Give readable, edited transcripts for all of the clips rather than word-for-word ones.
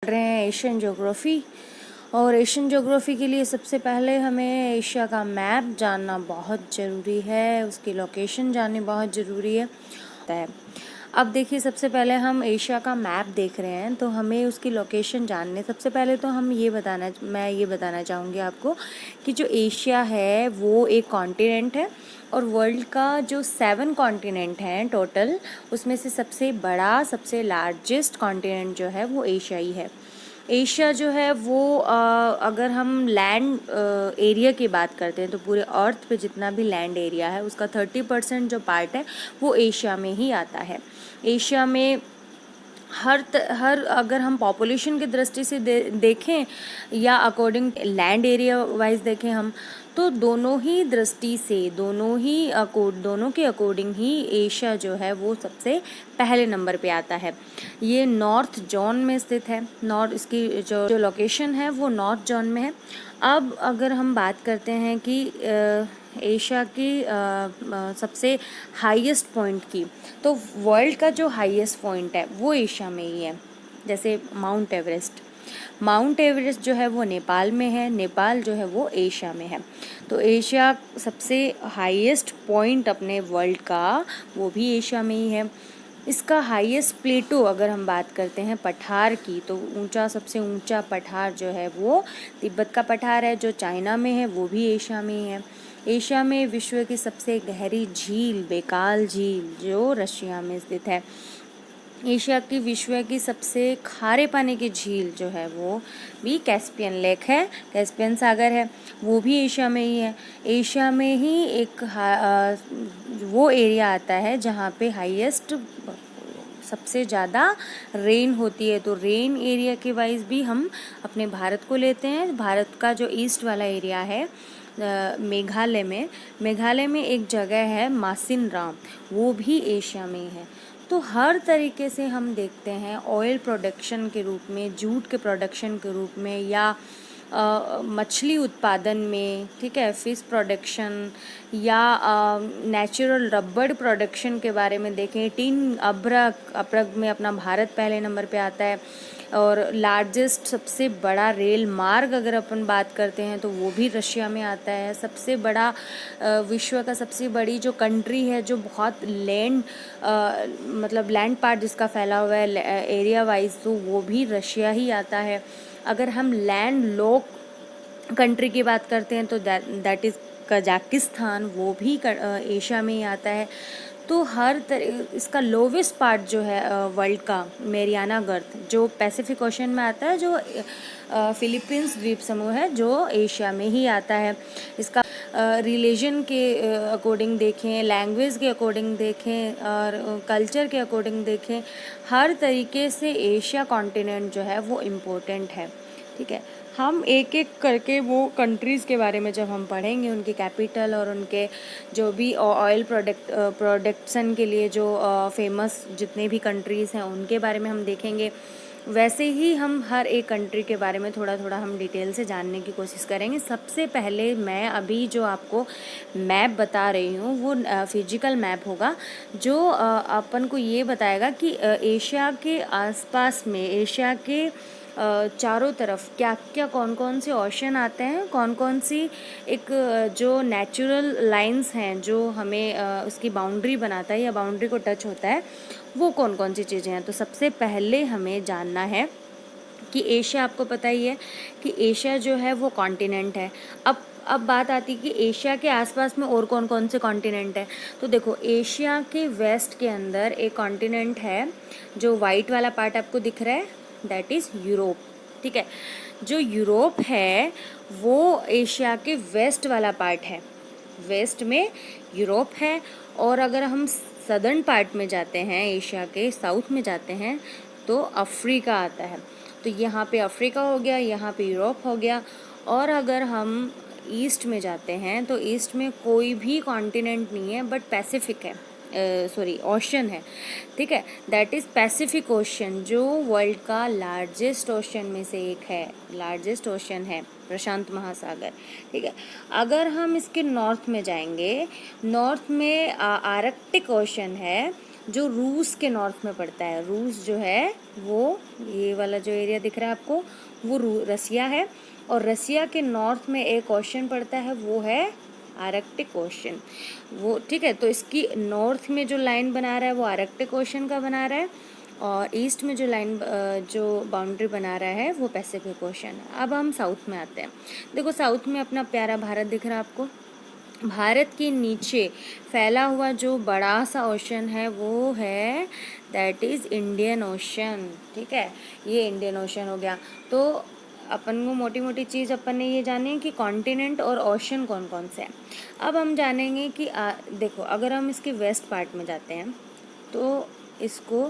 रहे हैं Asian geography. और एशियन ज्योग्राफी के लिए सबसे पहले हमें एशिया का मैप जानना बहुत ज़रूरी है, उसकी लोकेशन जाननी बहुत ज़रूरी है। अब देखिए, सबसे पहले हम एशिया का मैप देख रहे हैं तो हमें उसकी लोकेशन जानने सबसे पहले तो मैं ये बताना चाहूँगी आपको कि जो एशिया है वो एक कॉन्टिनेंट है और वर्ल्ड का जो 7 कॉन्टिनेंट हैं टोटल, उसमें से सबसे लार्जेस्ट कॉन्टिनेंट जो है वो एशिया ही है। एशिया जो है वो अगर हम लैंड एरिया की बात करते हैं तो पूरे अर्थ पे जितना भी लैंड एरिया है उसका 30% जो पार्ट है वो एशिया में ही आता है। एशिया में हर अगर हम पॉपुलेशन की दृष्टि से देखें या अकॉर्डिंग लैंड एरिया वाइज देखें हम, तो दोनों ही दृष्टि से दोनों के अकॉर्डिंग ही एशिया जो है वो सबसे पहले नंबर पे आता है। ये नॉर्थ जोन में स्थित है। इसकी जो लोकेशन है वो नॉर्थ जोन में है। अब अगर हम बात करते हैं कि एशिया की सबसे हाईएस्ट पॉइंट की, तो वर्ल्ड का जो हाईएस्ट पॉइंट है वो एशिया में ही है। जैसे माउंट एवरेस्ट जो है वो नेपाल में है, नेपाल जो है वो एशिया में है। तो एशिया सबसे हाईएस्ट पॉइंट अपने वर्ल्ड का वो भी एशिया में ही है। इसका हाईएस्ट प्लेटो अगर हम बात करते हैं पठार की, तो सबसे ऊंचा पठार जो है वो तिब्बत का पठार है, जो चाइना में है वो भी एशिया में ही है। एशिया में विश्व की सबसे गहरी झील बेकाल झील जो रशिया में स्थित है। एशिया की विश्व की सबसे खारे पानी की झील जो है वो भी कैस्पियन लेक है, कैस्पियन सागर है, वो भी एशिया में ही है। एशिया में ही वो एरिया आता है जहाँ पे हाईएस्ट सबसे ज़्यादा रेन होती है। तो रेन एरिया के वाइज भी हम अपने भारत को लेते हैं। भारत का जो ईस्ट वाला एरिया है मेघालय में एक जगह है मासिनराम, वो भी एशिया में ही है। तो हर तरीके से हम देखते हैं ऑयल प्रोडक्शन के रूप में, जूट के प्रोडक्शन के रूप में, या मछली उत्पादन में, ठीक है, फिश प्रोडक्शन, या नेचुरल रबड़ प्रोडक्शन के बारे में देखें, टीन अभ्रक में अपना भारत पहले नंबर पे आता है। और लार्जेस्ट सबसे बड़ा रेल मार्ग अगर अपन बात करते हैं तो वो भी रशिया में आता है। सबसे बड़ा विश्व का सबसे बड़ी जो कंट्री है जो बहुत मतलब लैंड पार्ट जिसका फैला हुआ है एरिया वाइज, तो वो भी रशिया ही आता है। अगर हम लैंड लॉक कंट्री की बात करते हैं तो दैट इज़ कजाकिस्तान, वो भी एशिया में ही आता है। तो इसका लोवेस्ट पार्ट जो है वर्ल्ड का मेरियाना गर्त जो पैसिफिक ओशन में आता है, जो फिलीपींस द्वीप समूह है जो एशिया में ही आता है। इसका रिलीजन के अकॉर्डिंग देखें, लैंग्वेज के अकॉर्डिंग देखें और कल्चर के अकॉर्डिंग देखें, हर तरीके से एशिया कॉन्टिनेंट जो है वो इम्पोर्टेंट है। ठीक है, हम एक एक करके वो कंट्रीज़ के बारे में जब हम पढ़ेंगे, उनकी कैपिटल और उनके जो भी ऑयल प्रोडक्शन के लिए जो फेमस जितने भी कंट्रीज़ हैं उनके बारे में हम देखेंगे। वैसे ही हम हर एक कंट्री के बारे में थोड़ा थोड़ा हम डिटेल से जानने की कोशिश करेंगे। सबसे पहले मैं अभी जो आपको मैप बता रही हूँ वो फिजिकल मैप होगा, जो अपन को ये बताएगा कि एशिया के आसपास में, एशिया के चारों तरफ क्या क्या कौन कौन से ओशन आते हैं, कौन कौन सी जो नेचुरल लाइंस हैं जो हमें उसकी बाउंड्री बनाता है या बाउंड्री को टच होता है, वो कौन कौन सी चीज़ें हैं। तो सबसे पहले हमें जानना है कि एशिया, आपको पता ही है कि एशिया जो है वो कॉन्टिनेंट है। अब बात आती है कि एशिया के आसपास में और कौन कौन से कॉन्टिनेंट है। तो देखो, एशिया के वेस्ट के अंदर एक कॉन्टिनेंट है जो वाइट वाला पार्ट आपको दिख रहा है, दैट इज़ यूरोप। ठीक है, जो यूरोप है वो एशिया के वेस्ट वाला पार्ट है, वेस्ट में यूरोप है। और अगर हम सदर्न पार्ट में जाते हैं, एशिया के साउथ में जाते हैं, तो अफ्रीका आता है। तो यहाँ पे अफ्रीका हो गया, यहाँ पे यूरोप हो गया। और अगर हम ईस्ट में जाते हैं तो ईस्ट में कोई भी कॉन्टिनेंट नहीं है बट पैसिफिक है, ओशन है। ठीक है, दैट इज़ पैसिफिक ओशन, जो वर्ल्ड का लार्जेस्ट ओशन में से एक है, लार्जेस्ट ओशन है प्रशांत महासागर। ठीक है, अगर हम इसके नॉर्थ में जाएंगे, नॉर्थ में आर्कटिक ओशन है जो रूस के नॉर्थ में पड़ता है। रूस जो है वो, ये वाला जो एरिया दिख रहा है आपको, वो रसिया है। और रसिया के नॉर्थ में एक ओशन पड़ता है, वो है आर्कटिक ओशन। वो ठीक है, तो इसकी नॉर्थ में जो लाइन बना रहा है वो आर्कटिक ओशन का बना रहा है, और ईस्ट में जो लाइन जो बाउंड्री बना रहा है वो पैसिफिक ओशन है। अब हम साउथ में आते हैं। देखो साउथ में अपना प्यारा भारत दिख रहा है आपको। भारत के नीचे फैला हुआ जो बड़ा सा ओशन है वो है, दैट इज़ इंडियन ओशन। ठीक है, ये इंडियन ओशन हो गया। तो अपन को मोटी मोटी चीज़ अपन ने ये जानी है कि कॉन्टिनेंट और ओशन कौन कौन से हैं। अब हम जानेंगे कि देखो अगर हम इसके वेस्ट पार्ट में जाते हैं तो इसको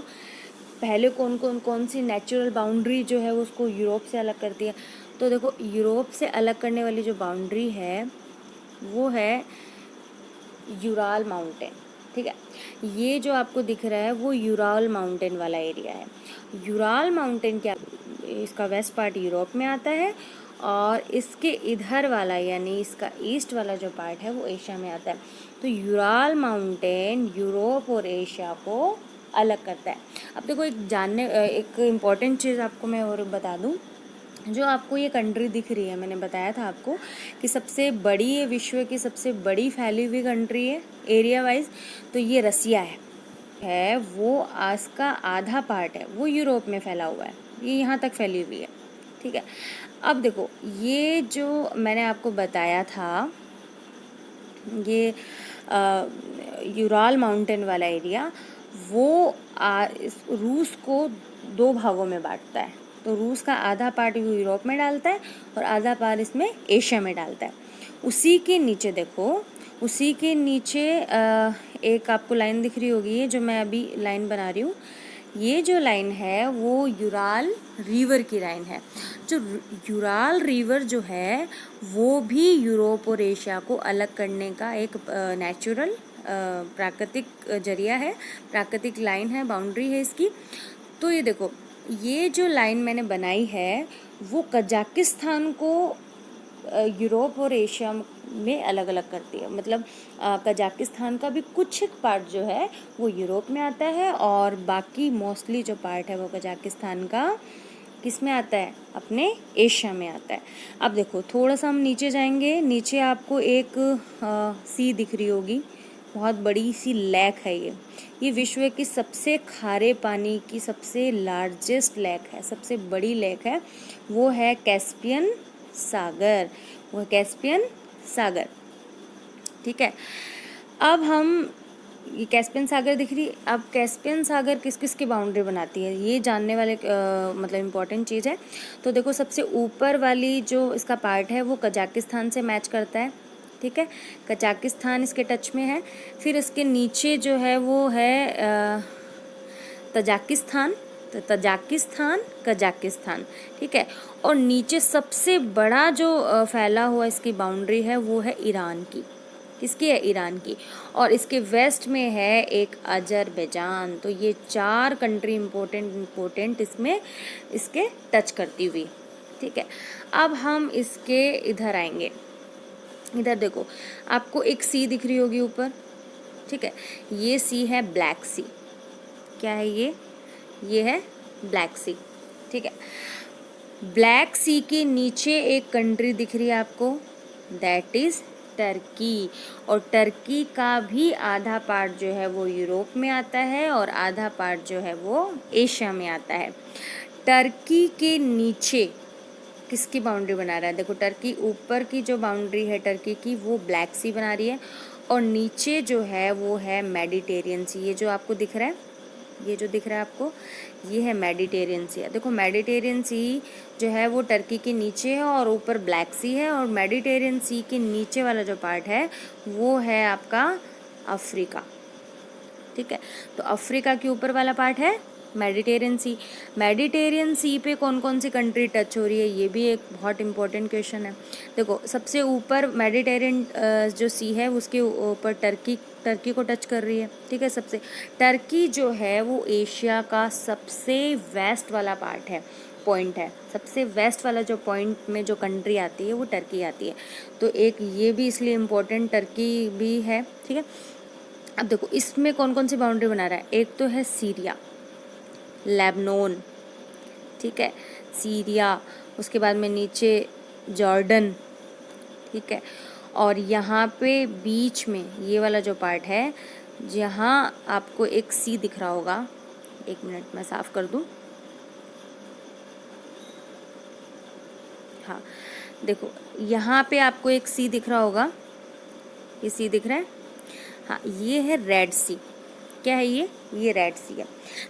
पहले कौन सी नेचुरल बाउंड्री जो है वो उसको यूरोप से अलग करती है। तो देखो यूरोप से अलग करने वाली जो बाउंड्री है वो है यूराल माउंटेन। ठीक है, ये जो आपको दिख रहा है वो यूराल माउंटेन वाला एरिया है। यूराल माउंटेन क्या, इसका वेस्ट पार्ट यूरोप में आता है, और इसके इधर वाला यानी इसका ईस्ट वाला जो पार्ट है वो एशिया में आता है। तो यूराल माउंटेन यूरोप और एशिया को अलग करता है। अब देखो एक इम्पॉर्टेंट चीज़ आपको मैं और बता दूँ, जो आपको ये कंट्री दिख रही है, मैंने बताया था आपको कि सबसे बड़ी, ये विश्व की सबसे बड़ी फैली हुई कंट्री है एरिया वाइज, तो ये रसिया है वो इसका आधा पार्ट है वो यूरोप में फैला हुआ है, ये यहाँ तक फैली हुई है। ठीक है, अब देखो ये जो मैंने आपको बताया था, ये यूराल माउंटेन वाला एरिया वो रूस को दो भागों में बांटता है। तो रूस का आधा पार्ट वो यूरोप में डालता है और आधा पार्ट इसमें एशिया में डालता है। उसी के नीचे देखो, उसी के नीचे एक आपको लाइन दिख रही होगी, ये जो मैं अभी लाइन बना रही हूँ, ये जो लाइन है वो यूराल रिवर की लाइन है। जो यूराल रिवर जो है वो भी यूरोप और एशिया को अलग करने का एक नेचुरल प्राकृतिक जरिया है, प्राकृतिक लाइन है, बाउंड्री है इसकी। तो ये देखो, ये जो लाइन मैंने बनाई है वो कजाकिस्तान को यूरोप और एशिया में अलग अलग करती है। मतलब कजाकिस्तान का भी कुछ एक पार्ट जो है वो यूरोप में आता है, और बाकी मोस्टली जो पार्ट है वो कजाकिस्तान का किस में आता है, अपने एशिया में आता है। अब देखो थोड़ा सा हम नीचे जाएंगे, नीचे आपको एक सी दिख रही होगी, बहुत बड़ी सी लेक है ये विश्व की सबसे खारे पानी की सबसे लार्जेस्ट लेक है, सबसे बड़ी लेक है, वो है कैस्पियन सागर, वो कैस्पियन सागर। ठीक है, अब हम ये कैस्पियन सागर दिख रही, अब कैस्पियन सागर किस किस की बाउंड्री बनाती है ये जानने वाले मतलब इम्पॉर्टेंट चीज़ है। तो देखो सबसे ऊपर वाली जो इसका पार्ट है वो कजाकिस्तान से मैच करता है। ठीक है, कजाकिस्तान इसके टच में है। फिर इसके नीचे जो है वो है तजाकिस्तान, तो तजाकिस्तान कजाकिस्तान। ठीक है, और नीचे सबसे बड़ा जो फैला हुआ इसकी बाउंड्री है वो है ईरान की। किसकी है, ईरान की। और इसके वेस्ट में है एक अजरबैजान। तो ये 4 कंट्री इम्पोर्टेंट इसमें इसके टच करती हुई। ठीक है, अब हम इसके इधर आएंगे, इधर देखो आपको एक सी दिख रही होगी ऊपर। ठीक है, ये सी है ब्लैक सी। क्या है ये है ब्लैक सी। ठीक है, ब्लैक सी के नीचे एक कंट्री दिख रही है आपको, दैट इज़ टर्की। और टर्की का भी आधा पार्ट जो है वो यूरोप में आता है और आधा पार्ट जो है वो एशिया में आता है। टर्की के नीचे किसकी बाउंड्री बना रहा है, देखो टर्की ऊपर की जो बाउंड्री है टर्की की वो ब्लैक सी बना रही है, और नीचे जो है वो है मेडिटेरियन सी। ये जो आपको दिख रहा है, ये जो दिख रहा है आपको, ये है मेडिटेरियन सी। देखो मेडिटेरियन सी जो है वो टर्की के नीचे है और ऊपर ब्लैक सी है, और मेडिटेरियन सी के नीचे वाला जो पार्ट है वो है आपका अफ्रीका। ठीक है, तो अफ्रीका के ऊपर वाला पार्ट है मेडिटेरियन सी। मेडिटेरियन सी पे कौन कौन सी कंट्री टच हो रही है, ये भी एक बहुत इंपॉर्टेंट क्वेश्चन है। देखो सबसे ऊपर मेडिटेरियन जो सी है उसके ऊपर टर्की को टच कर रही है। ठीक है, सबसे टर्की जो है वो एशिया का सबसे वेस्ट वाला पार्ट है, पॉइंट है। सबसे वेस्ट वाला जो पॉइंट में जो कंट्री आती है वो टर्की आती है। तो एक ये भी इसलिए इम्पोर्टेंट टर्की भी है। ठीक है, अब देखो इसमें कौन कौन सी बाउंड्री बना रहा है, एक तो है सीरिया, लेबनोन, ठीक है, सीरिया, उसके बाद में नीचे जॉर्डन, ठीक है, और यहाँ पे बीच में ये वाला जो पार्ट है, जहाँ आपको एक सी दिख रहा होगा, एक मिनट मैं साफ कर दूँ, हाँ देखो यहाँ पे आपको एक सी दिख रहा होगा, ये सी दिख रहा है, हाँ ये है रेड सी। क्या है ये रेड सी है।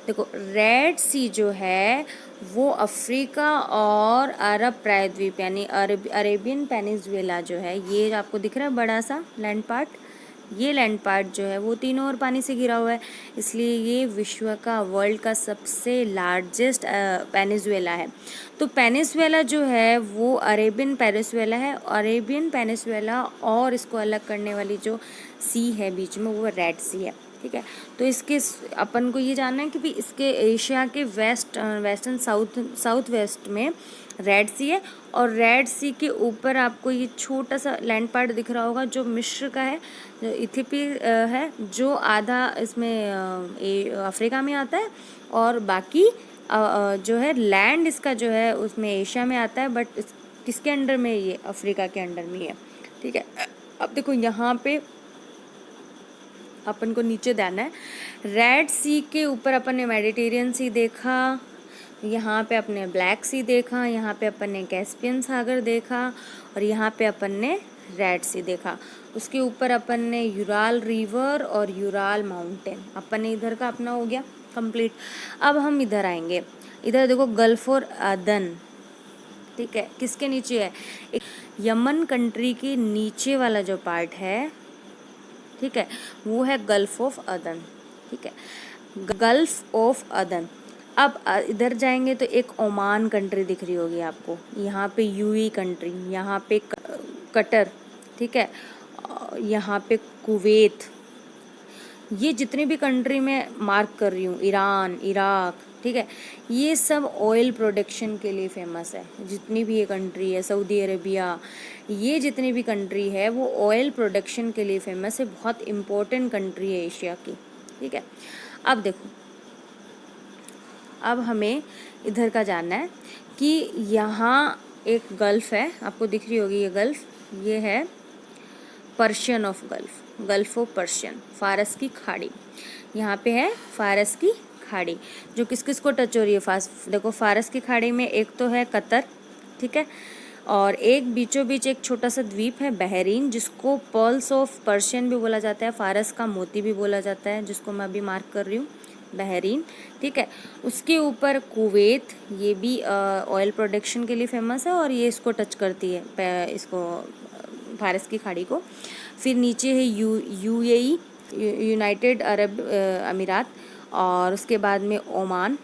देखो रेड सी जो है वो अफ्रीका और अरब प्रायद्वीप यानी अरेबियन पेनिनसुला जो है, ये आपको दिख रहा है बड़ा सा लैंड पार्ट, ये लैंड पार्ट जो है वो तीनों ओर पानी से घिरा हुआ है, इसलिए ये विश्व का, वर्ल्ड का सबसे लार्जेस्ट पेनिनसुला है। तो पेनिनसुला जो है वो अरेबियन पेनिनसुला है, अरेबियन पेनिनसुला और इसको अलग करने वाली जो सी है बीच में वो रेड सी है, ठीक है। तो इसके अपन को ये जानना है कि भी इसके एशिया के वेस्टर्न साउथ वेस्ट में रेड सी है, और रेड सी के ऊपर आपको ये छोटा सा लैंड पार्ट दिख रहा होगा जो मिस्र का है, जो इथियोपिया है, जो आधा इसमें अफ्रीका में आता है, और बाकी जो है लैंड इसका जो है उसमें एशिया में आता है, बट किसके अंडर में, ये अफ्रीका के अंडर में है, ठीक है। अब देखो यहाँ पे अपन को नीचे ध्यान है, रेड सी के ऊपर अपन ने मेडिटेरियन सी देखा, यहाँ पे अपने ब्लैक सी देखा, यहाँ पे अपन ने कैस्पियन सागर देखा, और यहाँ पे अपन ने रेड सी देखा। उसके ऊपर अपन ने यूराल रिवर और यूराल माउंटेन, अपन ने इधर का अपना हो गया कंप्लीट। अब हम इधर आएंगे, इधर देखो गल्फ और अदन, ठीक है, किसके नीचे है, यमन कंट्री के नीचे वाला जो पार्ट है, ठीक है, वो है गल्फ ऑफ अदन, ठीक है, गल्फ ऑफ अदन। अब इधर जाएंगे तो एक ओमान कंट्री दिख रही होगी आपको, यहाँ पे यूएई कंट्री, यहाँ पे कतर, ठीक है, यहाँ पे कुवैत, ये जितनी भी कंट्री में मार्क कर रही हूँ, ईरान, इराक, ठीक है, ये सब ऑयल प्रोडक्शन के लिए फेमस है। जितनी भी ये कंट्री है, सऊदी अरेबिया, ये जितनी भी कंट्री है वो ऑयल प्रोडक्शन के लिए फेमस है, बहुत इम्पोर्टेंट कंट्री है एशिया की, ठीक है। अब देखो, अब हमें इधर का जानना है कि यहाँ एक गल्फ है, आपको दिख रही होगी ये गल्फ, ये है Persian of gulf, gulf of Persian, फारस की खाड़ी, यहाँ पे है फारस की खाड़ी, जो किस किस को टच हो रही है, देखो फारस की खाड़ी में एक तो है कतर, ठीक है, और एक बीचों बीच एक छोटा सा द्वीप है बहरीन, जिसको पर्ल्स ऑफ पर्शियन भी बोला जाता है, फारस का मोती भी बोला जाता है, जिसको मैं अभी मार्क कर रही हूँ, बहरीन, ठीक है। उसके यूपर कुवैत, ये भी ऑयल प्रोडक्शन के लिए फेमस है, और ये इसको टच करती है, इसको फारस की खाड़ी को। फिर नीचे है यूएई, यूनाइटेड अरब अमीरात, और उसके बाद में ओमान,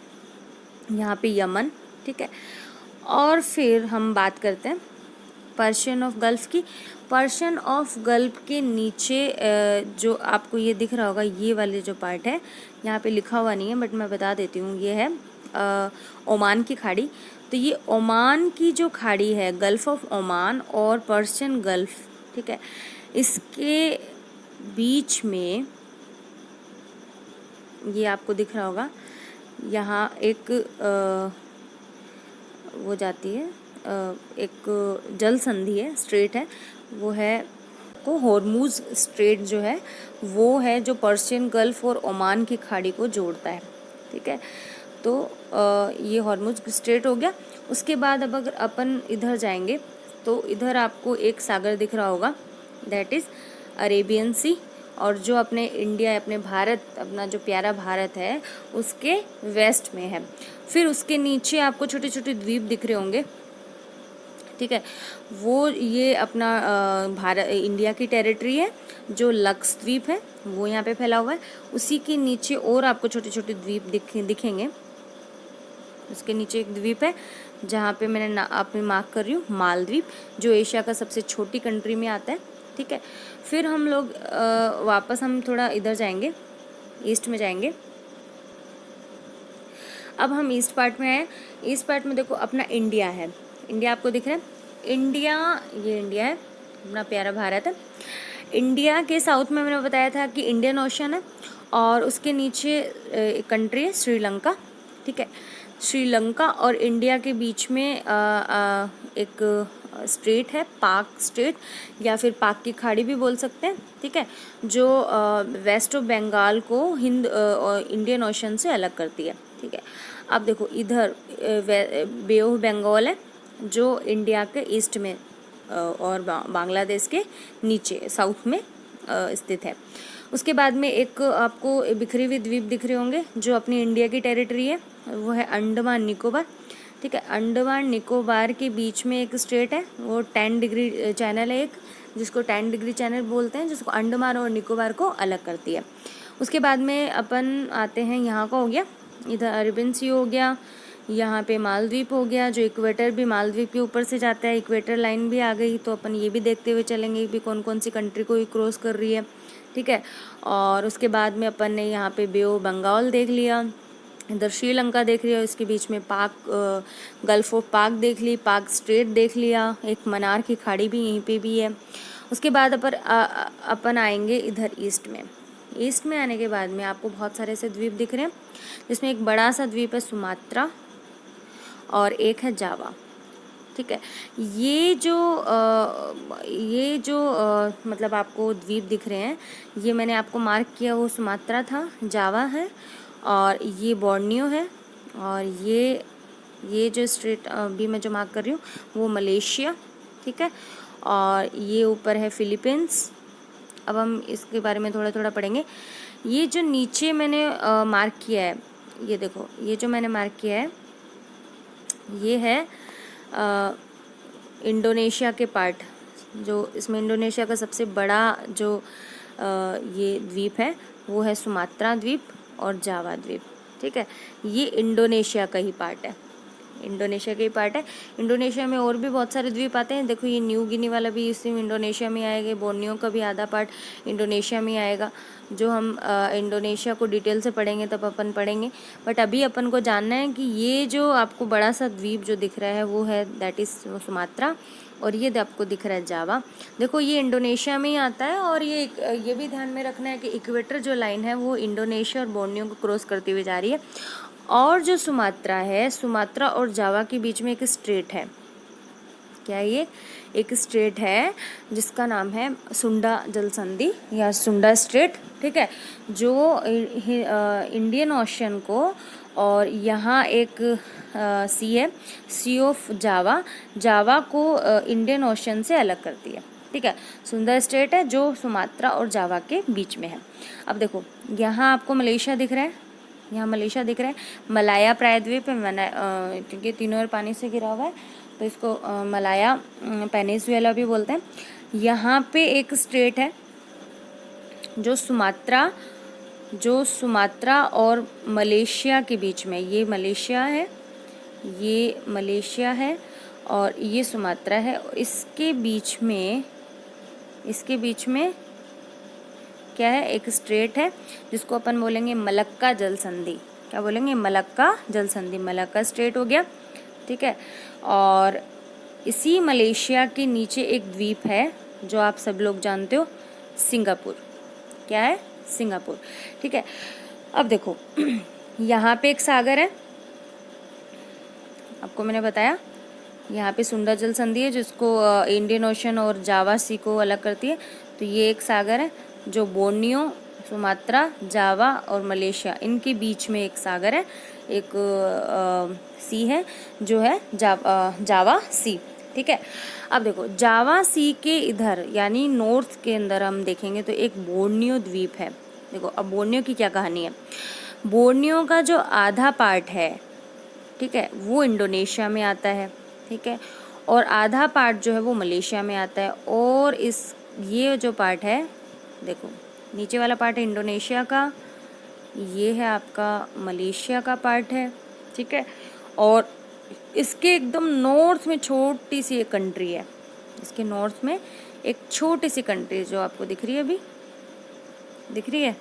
यहाँ पे यमन, ठीक है। और फिर हम बात करते हैं पर्शियन ऑफ गल्फ की। पर्शियन ऑफ गल्फ के नीचे जो आपको ये दिख रहा होगा, ये वाले जो पार्ट है, यहाँ पे लिखा हुआ नहीं है बट मैं बता देती हूँ, ये है ओमान की खाड़ी। तो ये ओमान की जो खाड़ी है, गल्फ ऑफ ओमान और पर्शियन गल्फ, ठीक है, इसके बीच में ये आपको दिख रहा होगा, यहाँ एक वो जाती है, एक जल संधि है, स्ट्रेट है, वो है को हॉर्मुज स्ट्रेट जो है वो है, जो पर्शियन गल्फ और ओमान की खाड़ी को जोड़ता है, ठीक है। तो ये हॉर्मुज स्ट्रेट हो गया। उसके बाद अब अगर अपन इधर जाएंगे तो इधर आपको एक सागर दिख रहा होगा, दैट इज़ अरेबियन सी, और जो अपने इंडिया, अपने भारत, अपना जो प्यारा भारत है उसके वेस्ट में है। फिर उसके नीचे आपको छोटे छोटे द्वीप दिख रहे होंगे, ठीक है, वो ये अपना भारत, इंडिया की टेरिटरी है, जो लक्षद्वीप है वो यहाँ पे फैला हुआ है। उसी के नीचे और आपको छोटे छोटे द्वीप दिखेंगे। उसके नीचे एक द्वीप है जहाँ पे मैंने आप में मार्क कर रही हूँ, मालद्वीप, जो एशिया का सबसे छोटी कंट्री में आता है, ठीक है। फिर हम लोग वापस हम थोड़ा इधर जाएंगे, ईस्ट में जाएंगे। अब हम ईस्ट पार्ट में आए। ईस्ट पार्ट में देखो अपना इंडिया है, इंडिया आपको दिख रहा है, इंडिया, ये इंडिया है, अपना प्यारा भारत है। इंडिया के साउथ में मैंने बताया था कि इंडियन ओशन है, और उसके नीचे एक कंट्री है श्रीलंका, ठीक है। श्रीलंका और इंडिया के बीच में एक स्ट्रेट है, पाक स्ट्रेट, या फिर पाक की खाड़ी भी बोल सकते हैं, ठीक है, जो वेस्ट ऑफ बंगाल को इंडियन ओशन से अलग करती है, ठीक है। अब देखो इधर बे ऑफ बंगाल है, जो इंडिया के ईस्ट में और बांग्लादेश के नीचे साउथ में स्थित है। उसके बाद में एक आपको बिखरे हुए द्वीप दिख रहे होंगे जो अपनी इंडिया की टेरिटरी है, वो है अंडमान निकोबार, ठीक है। अंडमान निकोबार के बीच में एक स्टेट है, वो 10 डिग्री चैनल है एक, जिसको 10 डिग्री चैनल बोलते हैं, जिसको अंडमान और निकोबार को अलग करती है। उसके बाद में अपन आते हैं, यहाँ का हो गया, इधर अरेबियन सी हो गया, यहाँ पे मालदीव हो गया, जो इक्वेटर भी मालदीव के ऊपर से जाता है, इक्वेटर लाइन भी आ गई, तो अपन ये भी देखते हुए चलेंगे कि कौन कौन सी कंट्री को क्रॉस कर रही है, ठीक है। और उसके बाद में अपन ने यहाँ पे बे ऑफ बंगाल देख लिया, इधर श्रीलंका देख लिया, इसके बीच में पाक गल्फ ऑफ पाक देख ली, पाक स्ट्रेट देख लिया, एक मनार की खाड़ी भी यहीं पे भी है। उसके बाद अपन आएंगे इधर ईस्ट में। ईस्ट में आने के बाद में आपको बहुत सारे ऐसे द्वीप दिख रहे हैं, जिसमें एक बड़ा सा द्वीप है सुमात्रा और एक है जावा, ठीक है। ये जो मतलब आपको द्वीप दिख रहे हैं, ये मैंने आपको मार्क किया, वो सुमात्रा था, जावा है, और ये बोर्नियो है, और ये जो स्ट्रेट अभी मैं जो मार्क कर रही हूँ वो मलेशिया, ठीक है। और ये ऊपर है फिलीपींस। अब हम इसके बारे में थोड़ा थोड़ा पढ़ेंगे। ये जो नीचे मैंने मार्क किया है, ये देखो, ये जो मैंने मार्क किया है ये है इंडोनेशिया के पार्ट, जो इसमें इंडोनेशिया का सबसे बड़ा जो ये द्वीप है वो है सुमात्रा द्वीप और जावा द्वीप, ठीक है। ये इंडोनेशिया का ही पार्ट है, इंडोनेशिया का ही पार्ट है। इंडोनेशिया में और भी बहुत सारे द्वीप आते हैं, देखो ये न्यू गिनी वाला भी इसी में इंडोनेशिया में आएगा, बोर्नियो का भी आधा पार्ट इंडोनेशिया में आएगा। जो हम इंडोनेशिया को डिटेल से पढ़ेंगे तब अपन पढ़ेंगे, बट अभी अपन को जानना है कि ये जो आपको बड़ा सा द्वीप जो दिख रहा है वो है दैट इज़ सुमात्रा, और ये आपको दिख रहा है जावा। देखो ये इंडोनेशिया में ही आता है, और ये भी ध्यान में रखना है कि इक्वेटर जो लाइन है वो इंडोनेशिया और बोर्नियो को क्रॉस करती हुई जा रही है। और जो सुमात्रा है, सुमात्रा और जावा के बीच में एक स्ट्रेट है, क्या ये एक स्ट्रेट है जिसका नाम है सुंडा जल संधि या सुंडा स्ट्रेट, ठीक है, जो इंडियन ओशन को, और यहाँ एक सी है, सी ऑफ जावा, जावा को इंडियन ओशन से अलग करती है, ठीक है। सुंदर स्ट्रेट है जो सुमात्रा और जावा के बीच में है। अब देखो यहाँ आपको मलेशिया दिख रहा है, यहाँ मलेशिया दिख रहा है, मलाया प्रायद्वीप है, क्योंकि तीनों ओर पानी से घिरा हुआ है तो इसको मलाया पेनिनसुला भी बोलते हैं। यहाँ पे एक स्टेट है जो सुमात्रा और मलेशिया के बीच में, ये मलेशिया है और ये सुमात्रा है, इसके बीच में क्या है, एक स्ट्रेट है जिसको अपन बोलेंगे मलक्का जल संधि। क्या बोलेंगे, मलक्का जल संधि, मलक्का स्ट्रेट हो गया, ठीक है। और इसी मलेशिया के नीचे एक द्वीप है जो आप सब लोग जानते हो, सिंगापुर। क्या है, सिंगापुर, ठीक है। अब देखो यहाँ पे एक सागर है, आपको मैंने बताया यहाँ पे सुंडा जल संधि है जिसको इंडियन ओशन और जावा सी को अलग करती है, तो ये एक सागर है जो बोर्नियो, सुमात्रा, जावा और मलेशिया इनके बीच में एक सागर है, एक सी है जो है जावा सी, ठीक है। अब देखो जावा सी के इधर यानी नॉर्थ के अंदर हम देखेंगे तो एक बोर्नियो द्वीप है। देखो अब बोर्नियो की क्या कहानी है, बोर्नियो का जो आधा पार्ट है, ठीक है, वो इंडोनेशिया में आता है, ठीक है, और आधा पार्ट जो है वो मलेशिया में आता है, और ये जो पार्ट है, देखो नीचे वाला पार्ट है इंडोनेशिया का, ये है आपका मलेशिया का पार्ट है, ठीक है। और इसके एकदम नॉर्थ में छोटी सी एक कंट्री है, इसके नॉर्थ में एक छोटी सी कंट्री जो आपको दिख रही है, अभी दिख रही है,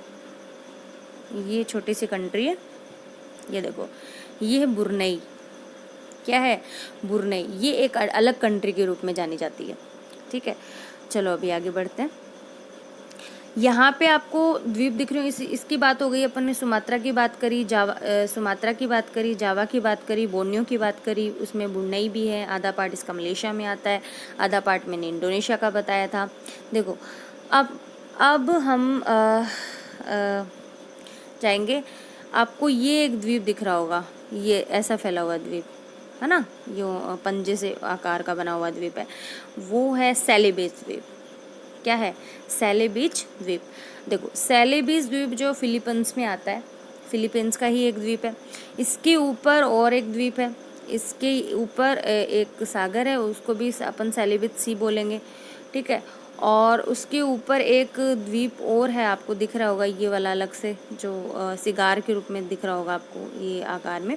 ये छोटी सी कंट्री है, ये देखो, ये है बुरनई। क्या है, बुरनई, ये एक अलग कंट्री के रूप में जानी जाती है, ठीक है। चलो अभी आगे बढ़ते हैं। यहाँ पे आपको द्वीप दिख रहे हो। इसकी बात हो गई, अपन ने सुमात्रा की बात करी, सुमात्रा की बात करी, जावा की बात करी, बोर्नियो की बात करी, उसमें ब्रुनई भी है, आधा पार्ट इसका मलेशिया में आता है, आधा पार्ट मैंने इंडोनेशिया का बताया था। देखो अब हम जाएंगे, आपको ये एक द्वीप दिख रहा होगा, ये ऐसा फैला हुआ द्वीप है ना, यो पंजे से आकार का बना हुआ द्वीप है, वो है सेलिबेस द्वीप। क्या है? सेलिबेस द्वीप। देखो सेलिबेस द्वीप जो फिलीपींस में आता है, फिलीपींस का ही एक द्वीप है। इसके ऊपर और एक द्वीप है, इसके ऊपर एक सागर है, उसको भी अपन सेलिबेस सी बोलेंगे, ठीक है। और उसके ऊपर एक द्वीप और है, आपको दिख रहा होगा ये वाला अलग से, जो सिगार के रूप में दिख रहा होगा आपको ये आकार में।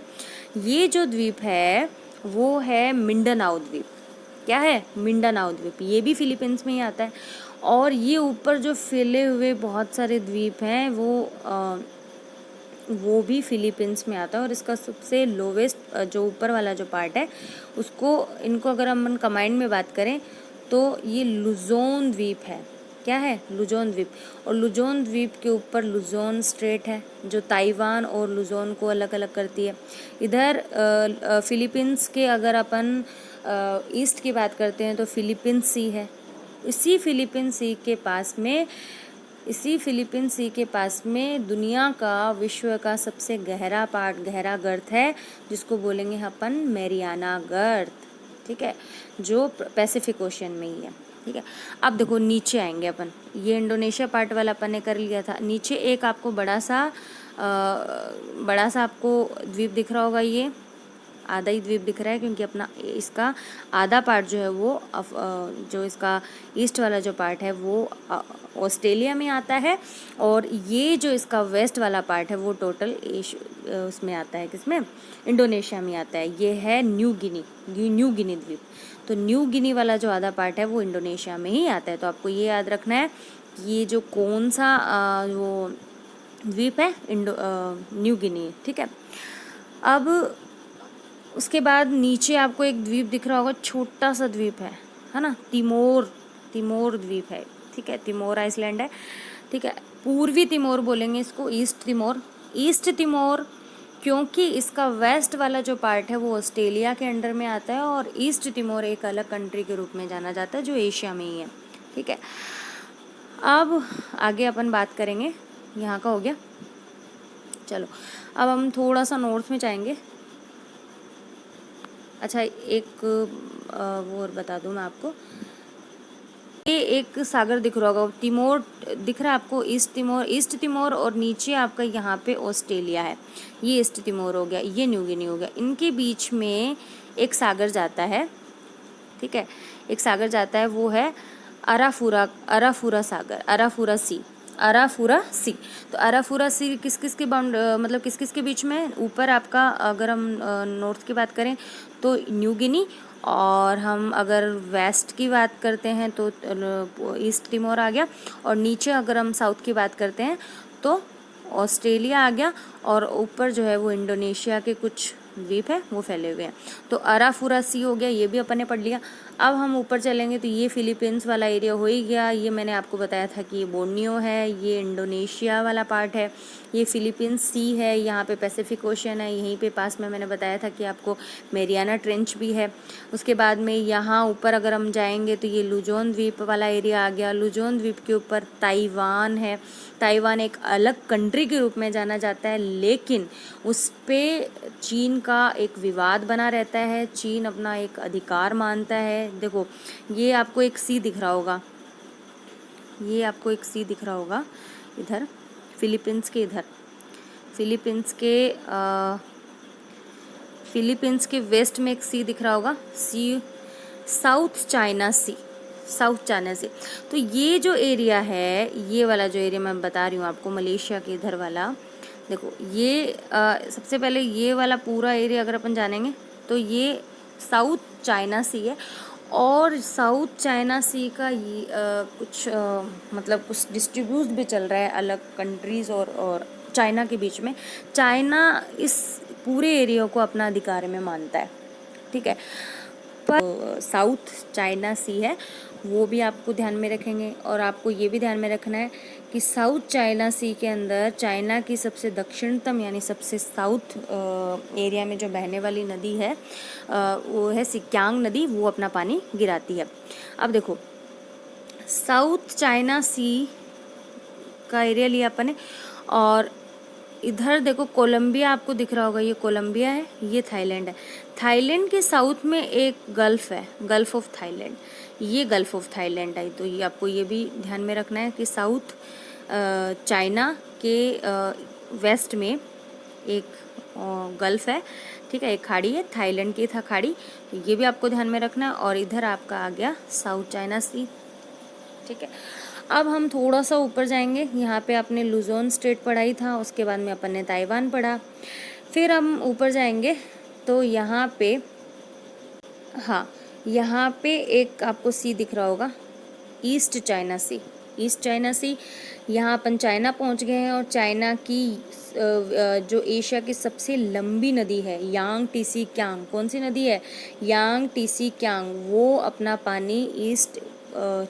ये जो द्वीप है वो है मिंडानाओ द्वीप। क्या है? मिंडानाओ द्वीप। ये भी फिलीपींस में ही आता है। और ये ऊपर जो फैले हुए बहुत सारे द्वीप हैं वो भी फिलीपींस में आता है। और इसका सबसे लोवेस्ट जो ऊपर वाला जो पार्ट है उसको, इनको अगर हम कंबाइंड में बात करें तो ये लुजोन द्वीप है। क्या है? लुजोन द्वीप। और लुजोन द्वीप के ऊपर लुजोन स्ट्रेट है जो ताइवान और लुजोन को अलग अलग करती है। इधर फिलीपींस के अगर अपन ईस्ट की बात करते हैं तो फिलीपींस सी है। इसी फिलीपींस सी के पास में दुनिया का, विश्व का सबसे गहरा पार्ट, गहरा गर्त है जिसको बोलेंगे अपन मैरियाना गर्त, ठीक है, जो पैसिफिक ओशन में ही है, ठीक है। अब देखो नीचे आएंगे अपन, ये इंडोनेशिया पार्ट वाला अपन ने कर लिया था। नीचे एक आपको बड़ा सा आपको द्वीप दिख रहा होगा, ये आधा ही द्वीप दिख रहा है क्योंकि अपना इसका आधा पार्ट जो है वो जो इसका ईस्ट वाला जो पार्ट है वो ऑस्ट्रेलिया में आता है। और ये जो इसका वेस्ट वाला पार्ट है वो टोटल उसमें आता है, किसमें? इंडोनेशिया में आता है। ये है न्यू गिनी द्वीप। तो न्यू गिनी वाला जो आधा पार्ट है वो इंडोनेशिया में ही आता है। तो आपको ये याद रखना है ये जो कौन सा वो द्वीप है, न्यू गिनी, ठीक है। अब उसके बाद नीचे आपको एक द्वीप दिख रहा होगा, छोटा सा द्वीप है ना, तिमोर द्वीप है, ठीक है, तिमोर आइसलैंड है, ठीक है। पूर्वी तिमोर बोलेंगे इसको, ईस्ट तिमोर क्योंकि इसका वेस्ट वाला जो पार्ट है वो ऑस्ट्रेलिया के अंडर में आता है और ईस्ट तिमोर एक अलग कंट्री के रूप में जाना जाता है जो एशिया में ही है, ठीक है। अब आगे अपन बात करेंगे, यहाँ का हो गया। चलो अब हम थोड़ा सा नॉर्थ में जाएंगे। अच्छा एक वो और बता दूँ मैं आपको, ये एक सागर दिख रहा होगा, तिमोर दिख रहा है आपको, ईस्ट तिमोर और नीचे आपका यहाँ पे ऑस्ट्रेलिया है, ये ईस्ट तिमोर हो गया, ये न्यू गिनी हो गया। इनके बीच में एक सागर जाता है, ठीक है, एक सागर जाता है, वो है अराफुरा सागर, अराफुरा सी। तो अराफुरा सी किस किस के मतलब किस किस के बीच में? ऊपर आपका अगर हम नॉर्थ की बात करें तो न्यू गिनी, और हम अगर वेस्ट की बात करते हैं तो ईस्ट तिमोर आ गया, और नीचे अगर हम साउथ की बात करते हैं तो ऑस्ट्रेलिया आ गया, और ऊपर जो है वो इंडोनेशिया के कुछ द्वीप है वो फैले हुए हैं। तो अराफुरा सी हो गया, ये भी अपन ने पढ़ लिया। अब हम ऊपर चलेंगे तो ये फिलीपींस वाला एरिया हो ही गया, ये मैंने आपको बताया था कि ये बोर्नियो है, ये इंडोनेशिया वाला पार्ट है, ये फिलीपींस सी है, यहाँ पे पैसिफिक ओशन है, यहीं पे पास में मैंने बताया था कि आपको मेरियाना ट्रेंच भी है। उसके बाद में यहाँ ऊपर अगर हम जाएंगे तो ये लुजोन द्वीप वाला एरिया आ गया। लुजोन द्वीप के ऊपर ताइवान है, ताइवान एक अलग कंट्री के रूप में जाना जाता है, लेकिन उस पे चीन का एक विवाद बना रहता है, चीन अपना एक अधिकार मानता है। देखो ये आपको एक सी दिख रहा होगा, ये आपको एक सी दिख रहा होगा इधर फिलीपींस के, इधर फिलीपींस के वेस्ट में एक सी दिख रहा होगा, सी साउथ चाइना सी। तो ये जो एरिया है, ये वाला जो एरिया मैं बता रही हूँ आपको, मलेशिया के इधर वाला, देखो ये सबसे पहले ये वाला पूरा एरिया अगर अपन जानेंगे तो ये साउथ चाइना सी है। और साउथ चाइना सी का ये कुछ मतलब कुछ डिस्ट्रीब्यूट भी चल रहा है अलग कंट्रीज़ और चाइना के बीच में। चाइना इस पूरे एरिया को अपना अधिकार में मानता है, ठीक है, पर साउथ चाइना सी है वो भी आपको ध्यान में रखेंगे। और आपको ये भी ध्यान में रखना है कि साउथ चाइना सी के अंदर चाइना की सबसे दक्षिणतम यानी सबसे साउथ एरिया में जो बहने वाली नदी है वो है सिक्यांग नदी, वो अपना पानी गिराती है। अब देखो साउथ चाइना सी का एरिया लिया अपन ने, और इधर देखो कोलंबिया आपको दिख रहा होगा, ये कोलंबिया है, ये थाईलैंड है। थाईलैंड के साउथ में एक गल्फ है, गल्फ ऑफ थाईलैंड, ये गल्फ ऑफ थाईलैंड है। तो ये आपको ये भी ध्यान में रखना है कि साउथ चाइना के वेस्ट में एक गल्फ है, ठीक है, एक खाड़ी है, थाईलैंड की था खाड़ी, तो ये भी आपको ध्यान में रखना है। और इधर आपका आ गया साउथ चाइना सी, ठीक है। अब हम थोड़ा सा ऊपर जाएंगे, यहाँ पे आपने लुजोन स्टेट पढ़ाई था, उसके बाद में अपन ने ताइवान पढ़ा। फिर हम ऊपर जाएंगे तो यहाँ पे, हाँ, यहाँ पे एक आपको सी दिख रहा होगा, ईस्ट चाइना सी, ईस्ट चाइना सी। यहाँ अपन चाइना पहुँच गए हैं, और चाइना की जो एशिया की सबसे लंबी नदी है यांग टीसी क्यांग, कौन सी नदी है, यांग टीसी क्यांग, वो अपना पानी ईस्ट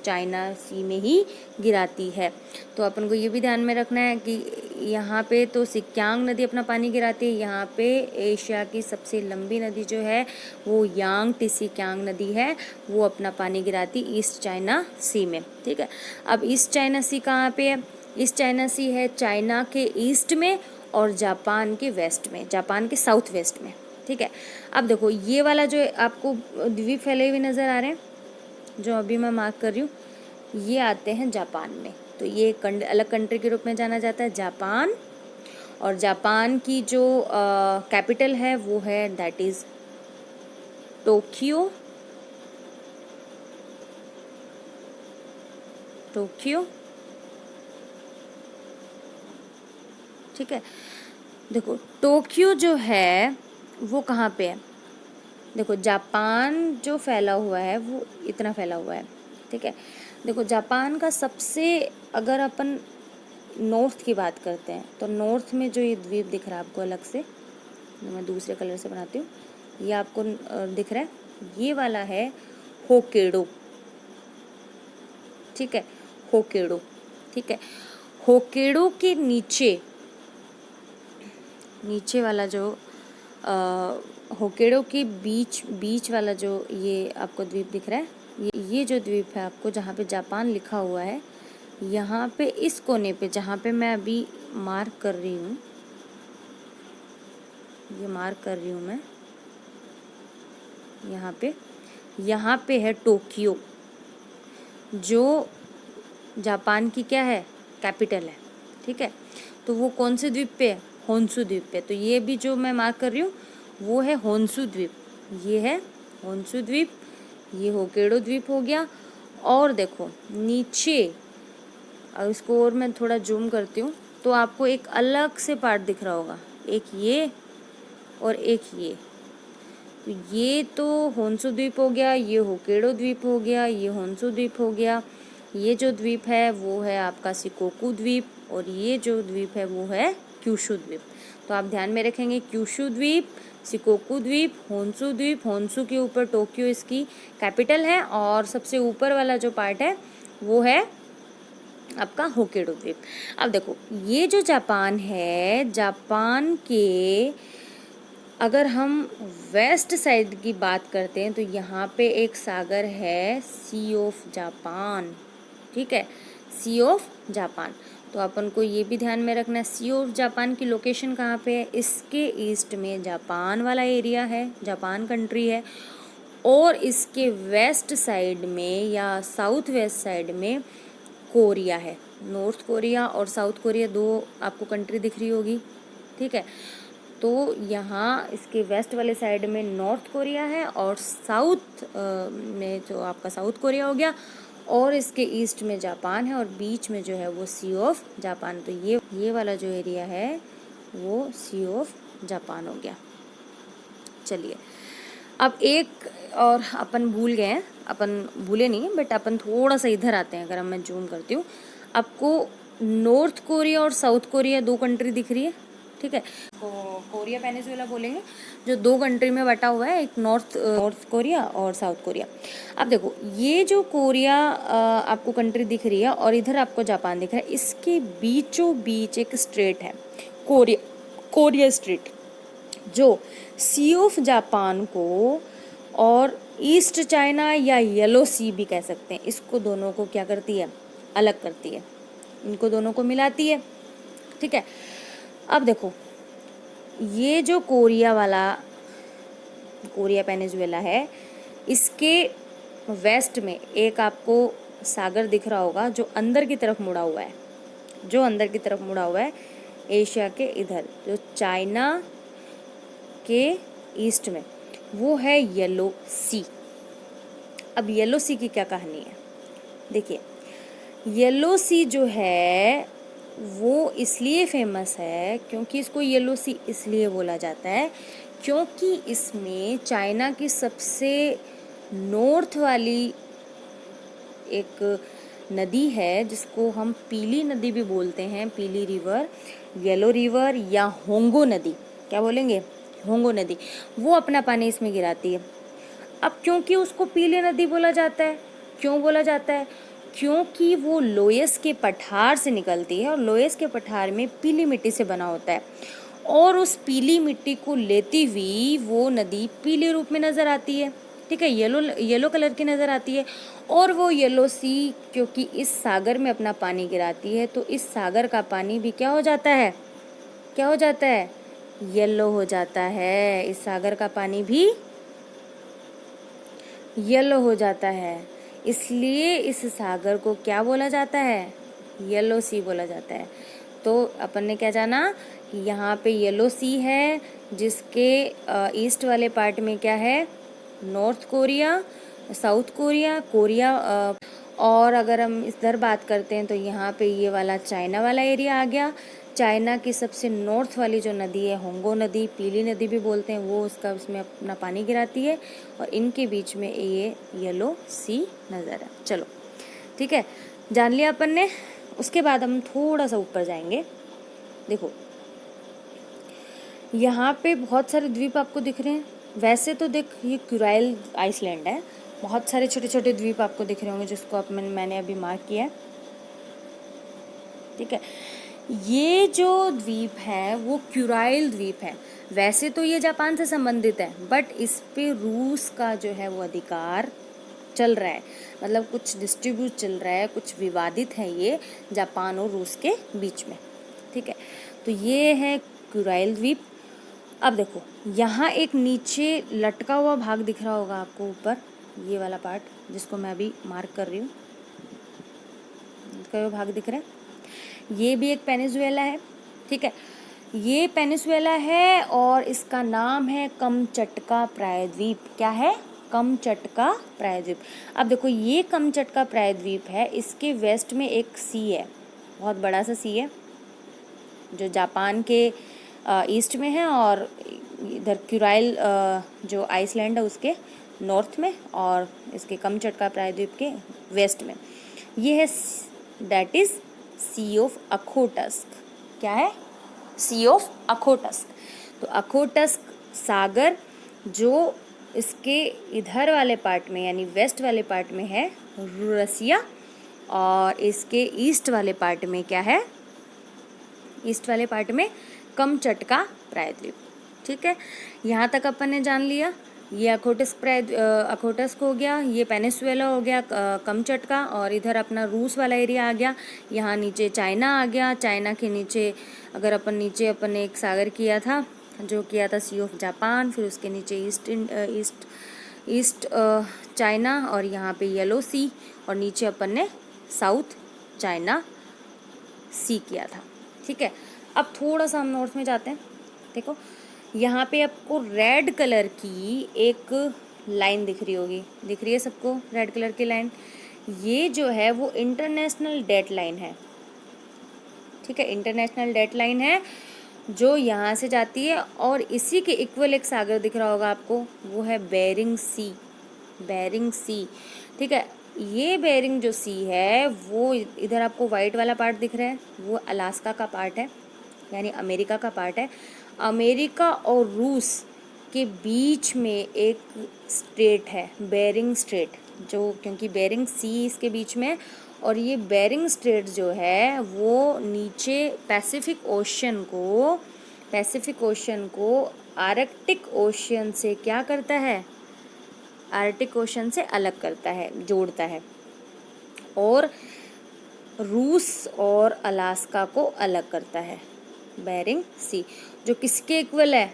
चाइना सी में ही गिराती है। तो अपन को ये भी ध्यान में रखना है कि यहाँ पे तो सिक्यांग नदी अपना पानी गिराती है, यहाँ पे एशिया की सबसे लंबी नदी जो है वो यांग टीसी क्यांग नदी है, वो अपना पानी गिराती ईस्ट चाइना सी में, ठीक है। अब ईस्ट चाइना सी कहाँ पे है, ईस्ट चाइना सी है चाइना के ईस्ट में और जापान के वेस्ट में, जापान के साउथ वेस्ट में, ठीक है। अब देखो ये वाला जो आपको द्वीप फैले हुए नज़र आ रहे हैं, जो अभी मैं मार्क कर रही हूँ, ये आते हैं जापान में। तो ये अलग कंट्री के रूप में जाना जाता है जापान, और जापान की जो कैपिटल है वो है दैट इज़ टोक्यो, टोक्यो, ठीक है। देखो टोक्यो जो है वो कहाँ पे है, देखो जापान जो फैला हुआ है वो इतना फैला हुआ है, ठीक है। देखो जापान का सबसे, अगर अपन नॉर्थ की बात करते हैं तो नॉर्थ में जो ये द्वीप दिख रहा है आपको अलग से, जो मैं दूसरे कलर से बनाती हूँ, ये आपको दिख रहा है, ये वाला है होक्काइडो, ठीक है, होक्काइडो, ठीक है। होक्काइडो के नीचे, नीचे वाला जो होक्काइडो के बीच वाला जो ये आपको द्वीप दिख रहा है, ये जो द्वीप है आपको जहाँ पे जापान लिखा हुआ है, यहाँ पे इस कोने पे जहाँ पे मैं अभी मार्क कर रही हूँ, ये मार्क कर रही हूँ मैं, यहाँ पे है टोक्यो, जो जापान की क्या है, कैपिटल है, ठीक है। तो वो कौन से द्वीप पे है, होन्शु द्वीप पे। तो ये भी जो मैं मार्क कर रही हूँ वो है होन्शु द्वीप, ये है होन्शु द्वीप, ये होक्काइडो द्वीप हो गया। और देखो नीचे, अब इसको और मैं थोड़ा जूम करती हूँ तो आपको एक अलग से पार्ट दिख रहा होगा, एक ये और एक ये। तो ये तो होन्शु द्वीप हो गया, ये होक्काइडो द्वीप हो गया, ये होन्शु द्वीप हो गया। ये जो द्वीप है वो है आपका शिकोकू द्वीप, और ये जो द्वीप है वो है क्यूशू द्वीप। तो आप ध्यान में रखेंगे क्यूशू द्वीप, शिकोकू द्वीप, होन्शु द्वीप, होन्शु के ऊपर टोक्यो इसकी कैपिटल है, और सबसे ऊपर वाला जो पार्ट है वो है आपका होक्काइडो द्वीप। अब देखो ये जो जापान है, जापान के अगर हम वेस्ट साइड की बात करते हैं तो यहाँ पे एक सागर है, सी ऑफ जापान, ठीक है, सी ऑफ जापान। तो अपन को ये भी ध्यान में रखना है सी ऑफ जापान की लोकेशन कहाँ पे है, इसके ईस्ट में जापान वाला एरिया है, जापान कंट्री है, और इसके वेस्ट साइड में या साउथ वेस्ट साइड में कोरिया है, नॉर्थ कोरिया और साउथ कोरिया, दो आपको कंट्री दिख रही होगी, ठीक है। तो यहाँ इसके वेस्ट वाले साइड में नॉर्थ कोरिया है, और साउथ में जो आपका साउथ कोरिया हो गया, और इसके ईस्ट में जापान है, और बीच में जो है वो सी ऑफ जापान। तो ये वाला जो एरिया है वो सी ऑफ जापान हो गया। चलिए अब एक और अपन भूल गए हैं, अपन भूले नहीं हैं बट अपन थोड़ा सा इधर आते हैं। अगर मैं जूम करती हूँ, आपको नॉर्थ कोरिया और साउथ कोरिया दो कंट्री दिख रही है, ठीक है। तो कोरिया पेनिनसुला बोलेंगे, जो 2 कंट्री में बटा हुआ है, एक नॉर्थ कोरिया और साउथ कोरिया। अब देखो ये जो कोरिया आपको कंट्री दिख रही है और इधर आपको जापान दिख रहा है, इसके बीचों बीच एक स्ट्रेट है, कोरिया स्ट्रेट, जो सी ऑफ जापान को और ईस्ट चाइना या येलो सी भी कह सकते हैं, इसको दोनों को क्या करती है, अलग करती है, इनको दोनों को मिलाती है। ठीक है। अब देखो ये जो कोरिया पेनिनसुला है, इसके वेस्ट में एक आपको सागर दिख रहा होगा जो अंदर की तरफ मुड़ा हुआ है, एशिया के इधर, जो चाइना के ईस्ट में, वो है येलो सी। अब येलो सी की क्या कहानी है, देखिए येलो सी जो है वो इसलिए फेमस है क्योंकि इसको येलो सी इसलिए बोला जाता है क्योंकि इसमें चाइना की सबसे नॉर्थ वाली एक नदी है जिसको हम पीली नदी भी बोलते हैं, पीली रिवर, येलो रिवर या होंगो नदी, क्या बोलेंगे, होंगो नदी, वो अपना पानी इसमें गिराती है। अब क्योंकि उसको पीली नदी बोला जाता है, क्यों बोला जाता है, क्योंकि वो लोयस के पठार से निकलती है और लोयस के पठार में पीली मिट्टी से बना होता है और उस पीली मिट्टी को लेती हुई वो नदी पीले रूप में नज़र आती है। ठीक है, येलो कलर की नज़र आती है और वो येलो सी क्योंकि इस सागर में अपना पानी गिराती है तो इस सागर का पानी भी क्या हो जाता है, येलो हो जाता है। इस सागर का पानी भी येलो हो जाता है, इसलिए इस सागर को क्या बोला जाता है, येलो सी बोला जाता है। तो अपन ने क्या जाना कि यहाँ पे येलो सी है जिसके ईस्ट वाले पार्ट में क्या है, नॉर्थ कोरिया, साउथ कोरिया, और अगर हम इधर बात करते हैं तो यहाँ पे ये वाला चाइना वाला एरिया आ गया। चाइना की सबसे नॉर्थ वाली जो नदी है, होंगो नदी, पीली नदी भी बोलते हैं, वो उसमें अपना पानी गिराती है और इनके बीच में ये येलो सी नज़र है। चलो ठीक है, जान लिया अपन ने। उसके बाद हम थोड़ा सा ऊपर जाएंगे। देखो यहाँ पे बहुत सारे द्वीप आपको दिख रहे हैं। वैसे तो देख ये क्यूराइल आइसलैंड है, बहुत सारे छोटे छोटे द्वीप आपको दिख रहे होंगे जिसको मैंने अभी मार्क किया है। ठीक है, ये जो द्वीप है वो क्यूराइल द्वीप है। वैसे तो ये जापान से संबंधित है बट इस पे रूस का जो है वो अधिकार चल रहा है, मतलब कुछ डिस्ट्रीब्यूट चल रहा है, कुछ विवादित है ये जापान और रूस के बीच में। ठीक है, तो ये है क्यूराइल द्वीप। अब देखो यहाँ एक नीचे लटका हुआ भाग दिख रहा होगा आपको ऊपर, ये वाला पार्ट जिसको मैं अभी मार्क कर रही हूँ, लटका हुआ भाग दिख रहा है, ये भी एक पेनिनसुला है। ठीक है, ये पेनिनसुला है और इसका नाम है कमचटका प्रायद्वीप। क्या है, कमचटका प्रायद्वीप। अब देखो ये कमचटका प्रायद्वीप है, इसके वेस्ट में एक सी है, बहुत बड़ा सा सी है जो जापान के ईस्ट में है और इधर क्यूराइल जो आइसलैंड है उसके नॉर्थ में और इसके कमचटका प्रायद्वीप के वेस्ट में। ये है दैट इज़ सी ऑफ अखोटस्क। क्या है, सी ऑफ अखोटस्क। तो अखोटस्क सागर जो इसके इधर वाले पार्ट में यानी वेस्ट वाले पार्ट में है रसिया और इसके ईस्ट वाले पार्ट में क्या है, ईस्ट वाले पार्ट में कमचटका प्रायद्वीप। ठीक है, यहाँ तक अपन ने जान लिया। ये अखोटस्क हो गया, ये पेनिनसुला हो गया कमचटका, और इधर अपना रूस वाला एरिया आ गया। यहाँ नीचे चाइना आ गया, चाइना के नीचे अगर अपन ने एक सागर किया था जो किया था सी ऑफ जापान, फिर उसके नीचे ईस्ट चाइना और यहाँ पे येलो सी, और नीचे अपन ने साउथ चाइना सी किया था। ठीक है, अब थोड़ा सा हम नॉर्थ में जाते हैं। देखो यहाँ पे आपको रेड कलर की एक लाइन दिख रही होगी, दिख रही है सबको रेड कलर की लाइन, ये जो है वो इंटरनेशनल डेट लाइन है। ठीक है, इंटरनेशनल डेट लाइन है जो यहाँ से जाती है और इसी के इक्वल एक सागर दिख रहा होगा आपको, वो है बेरिंग सी। ठीक है, ये बेरिंग जो सी है वो इधर आपको वाइट वाला पार्ट दिख रहा है, वो अलास्का का पार्ट है। यानी अमेरिका का पार्ट है। अमेरिका और रूस के बीच में एक स्ट्रेट है, बेरिंग स्ट्रेट, जो क्योंकि बेरिंग सी इसके बीच में है, और ये बेरिंग स्ट्रेट जो है वो नीचे पैसिफिक ओशन को आर्कटिक ओशन से क्या करता है, आर्कटिक ओशन से अलग करता है, जोड़ता है, और रूस और अलास्का को अलग करता है। बेरिंग सी जो किसके इक्वल है,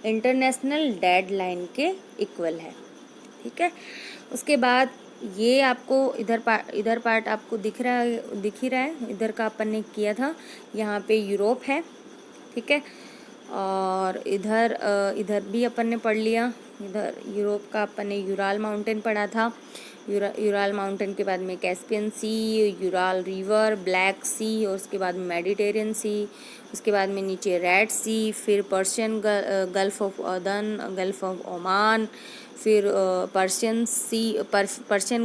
इंटरनेशनल डेड लाइन के इक्वल है। ठीक है, उसके बाद ये आपको इधर पार्ट आपको दिख ही रहा है, इधर का अपन ने किया था, यहाँ पे यूरोप है। ठीक है, और इधर भी अपन ने पढ़ लिया, इधर यूरोप का अपन ने यूराल माउंटेन पढ़ा था, यूराल माउंटेन के बाद में कैस्पियन सी, यूराल रिवर, ब्लैक सी, और उसके बाद में मेडिटेरियन सी, उसके बाद में नीचे रेड सी, फिर पर्शियन गल्फ ऑफ अदन, गल्फ ऑफ ओमान, फिर पर्शियन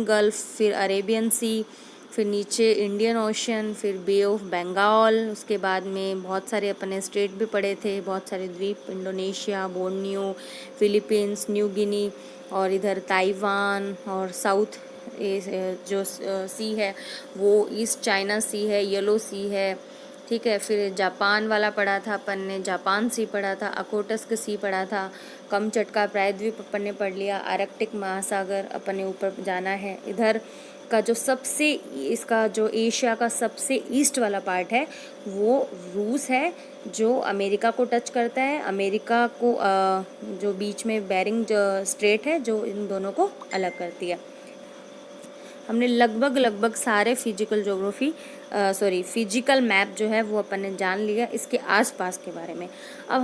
गल्फ, फिर अरेबियन सी, फिर नीचे इंडियन ओशन, फिर बे ऑफ बंगाल। उसके बाद में बहुत सारे अपने स्टेट भी पढ़े थे, बहुत सारे द्वीप, Indonesia, Borneo, Philippines, New Guinea, और इधर ताइवान, और साउथ जो सी है वो ईस्ट चाइना सी है, येलो सी है। ठीक है, फिर जापान वाला पढ़ा था अपन ने, जापान सी पढ़ा था, अकोटस्क सी पढ़ा था, कमचटका प्रायद्वीप अपन ने पढ़ लिया, आर्कटिक महासागर अपन ने ऊपर जाना है। इधर का जो सबसे इसका जो एशिया का सबसे ईस्ट वाला पार्ट है वो रूस है, जो अमेरिका को टच करता है, अमेरिका को जो बीच में बेरिंग स्ट्रेट है जो इन दोनों को अलग करती है। हमने लगभग सारे फिजिकल मैप जो है वो अपन ने जान लिया इसके आसपास के बारे में। अब